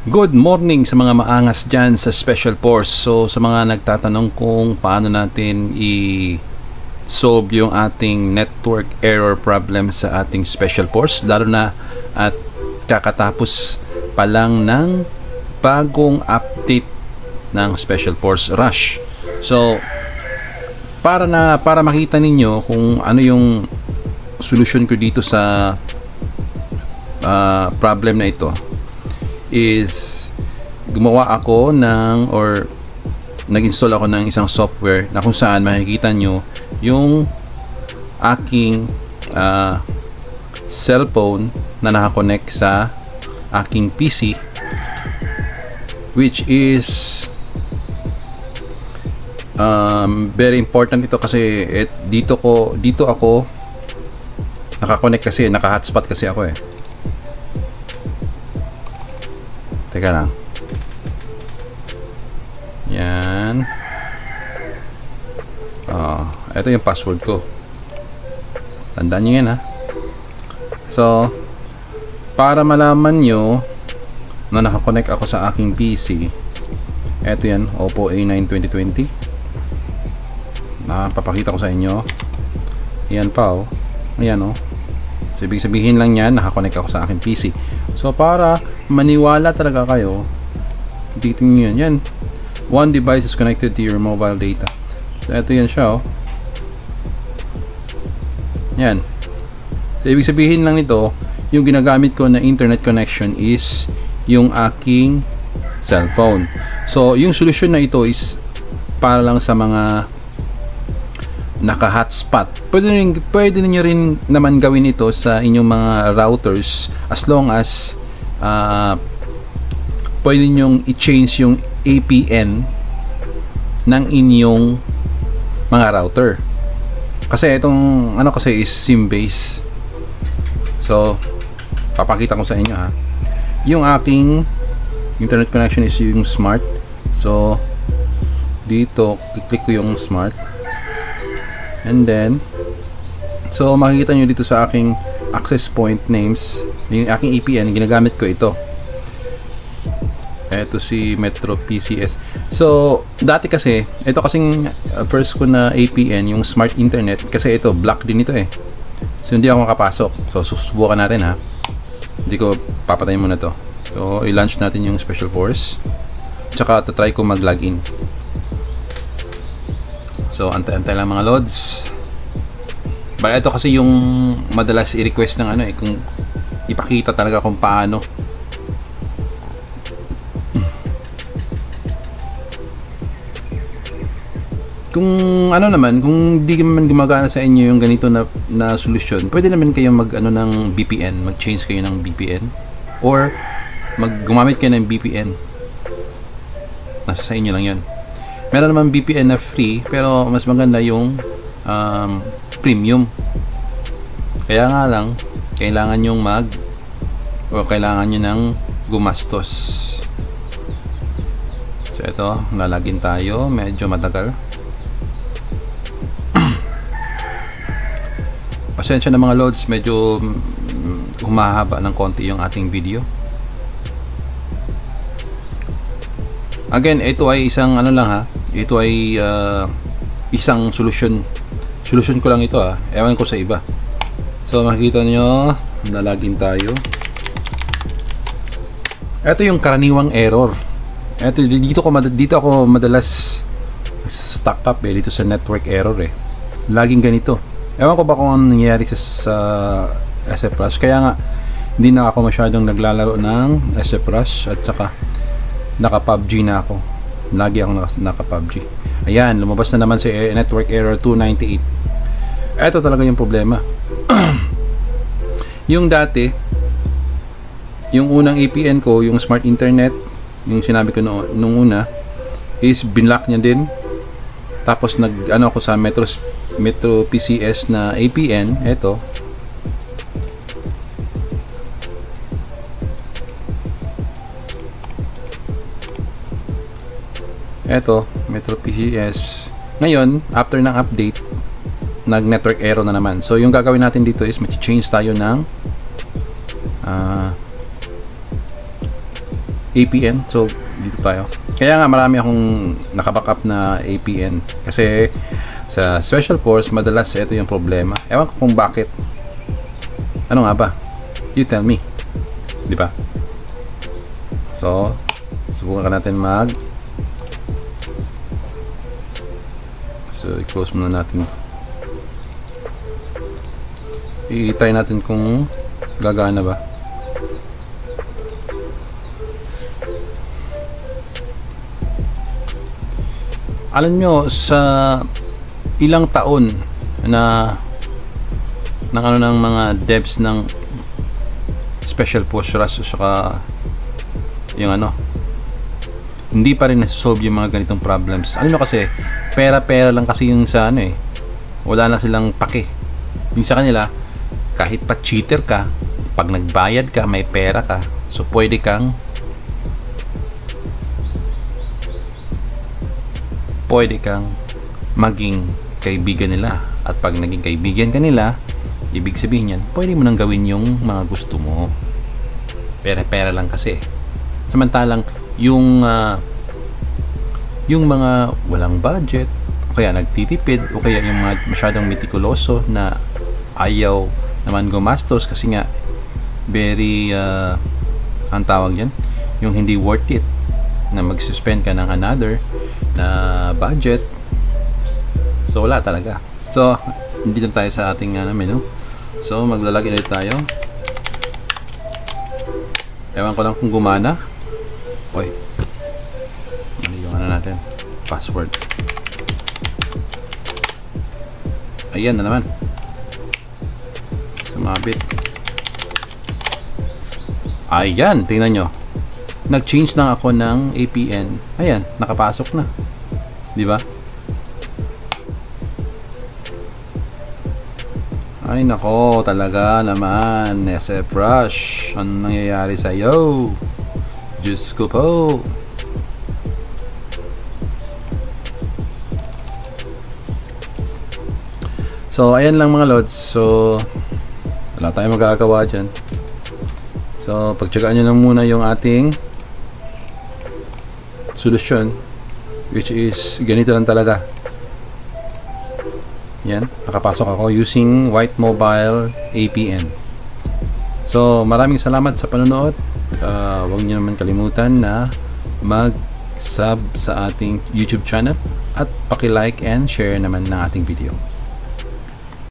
Good morning sa mga maangas dyan sa Special Force. So sa mga nagtatanong kung paano natin i-solve yung ating network error problem sa ating Special Force, lalo na at kakatapos pa lang ng bagong update ng Special Force Rush. So para makita ninyo kung ano yung solution ko dito sa problem na ito, is gumawa ako nag-install ako ng isang software na kung saan makikita nyo yung aking cellphone na nakakonect sa aking PC, which is very important ito kasi dito ako nakakonect kasi naka-hotspot kasi ako eh. Teka lang. Yan. Ito yung password ko. Tandaan nyo yan ha. So, para malaman nyo na nakakonect ako sa aking PC, ito yan, Oppo A9 2020. Papakita ko sa inyo. Yan pa oh. Ayan oh. So, ibig sabihin lang yan, nakakonect ako sa aking PC. So, para maniwala talaga kayo, titingnan nyo yan. One device is connected to your mobile data. So, ito yan siya, oh. Yan. So, ibig sabihin lang nito, yung ginagamit ko na internet connection is yung aking cellphone. So, yung solution na ito is para lang sa mga naka-hotspot. Pwede niyo rin naman gawin ito sa inyong mga routers as long as pwede nyong i-change yung APN ng inyong mga router. Kasi itong kasi is SIM base. So, papakita ko sa inyo ha. Yung aking internet connection is yung smart. So, dito, i-click ko yung smart. And then, so makikita nyo dito sa aking access point names, yung aking APN, ginagamit ko ito. Ito si Metro PCS. So, dati kasi, ito kasing first ko na APN, yung smart internet, kasi ito, block din ito eh. So, hindi ako makapasok. So, susubukan natin ha. Hindi ko papatayin muna to. So, i-launch natin yung Special Force. Tsaka, tatry ko mag-login. So, antay-antay lang mga loads. Baka ito kasi yung madalas i-request ng kung ipakita talaga kung paano. Kung kung di naman gumagana sa inyo yung ganito na solusyon, pwede naman kayo ng VPN, mag-change kayo ng VPN or gumamit kayo ng VPN. Nasa sa inyo lang 'yan. Meron naman VPN na free, pero mas maganda yung premium. Kaya nga lang, kailangan nyong kailangan nyo ng gumastos. So ito, lalagin tayo, medyo matagal. Pasensya na mga loads, medyo humahaba ng konti yung ating video. Again, ito ay isang ito ay isang solution ko lang ito ha. Ewan ko sa iba. So makikita nyo, lalagin tayo. Ito yung karaniwang error. Dito ako madalas stuck up dito sa network error eh. Laging ganito. Ewan ko ba kung ano nangyayari sa SF Rush. Kaya nga hindi na ako masyadong naglalaro ng SF Rush at saka naka PUBG na ako. Lagi ako naka PUBG. Ayan, lumabas na naman si network error 298. Ito talaga yung problema. Yung dati, yung unang APN ko, yung smart internet, yung sinabi ko nung una, is binlock niya din. Tapos ako sa Metro PCS na APN, ito. Ito, Metro PCS. Ngayon, after ng update, nag-network error na naman. So, yung gagawin natin dito is mag-change tayo ng APN. So dito tayo. Kaya nga marami akong nakabackup na APN kasi sa special force madalas ito yung problema. Ewan ko kung bakit. Ano nga ba? You tell me. Di ba? So subukan natin so i-close muna natin. I-try natin kung gagana ba. Alam nyo, sa ilang taon na ng mga devs ng special force rush saka yung hindi pa rin nasosolve yung mga ganitong problems. Alam nyo kasi, pera-pera lang kasi yung sa wala na silang pake. Yung sa kanila, kahit pa cheater ka, pag nagbayad ka, may pera ka, so pwede kang maging kaibigan nila. At pag naging kaibigan ka nila, ibig sabihin yan, pwede mo nang gawin yung mga gusto mo. Pera-pera lang kasi. Samantalang yung mga walang budget, o kaya nagtitipid, o kaya yung mga masyadong metikuloso na ayaw naman gumastos kasi nga very ang tawag yan, yung hindi worth it na mag-suspend ka ng another na budget. So wala talaga. So hindi lang tayo sa ating menu. So maglalagay ulit tayo. Ewan ko lang kung gumana. Oy, mali yung natin password. Ayan na naman, sumabit. Ayan, tingnan nyo, nag-change lang ako ng APN. Ayan, nakapasok na, di ba? Ay nako, talaga naman SF Rush, ano nangyayari sa'yo? Diyos ko po. So ayan lang mga lods. So wala tayong magagawa dyan. So pagtsagaan nyo lang muna yung ating solusyon, which is ganito lang talaga. Yan, nakapasok ako using White Mobile APN. So maraming salamat sa panonood. Huwag nyo naman kalimutan na mag-sub sa ating YouTube channel at paki-like and share naman ng ating video.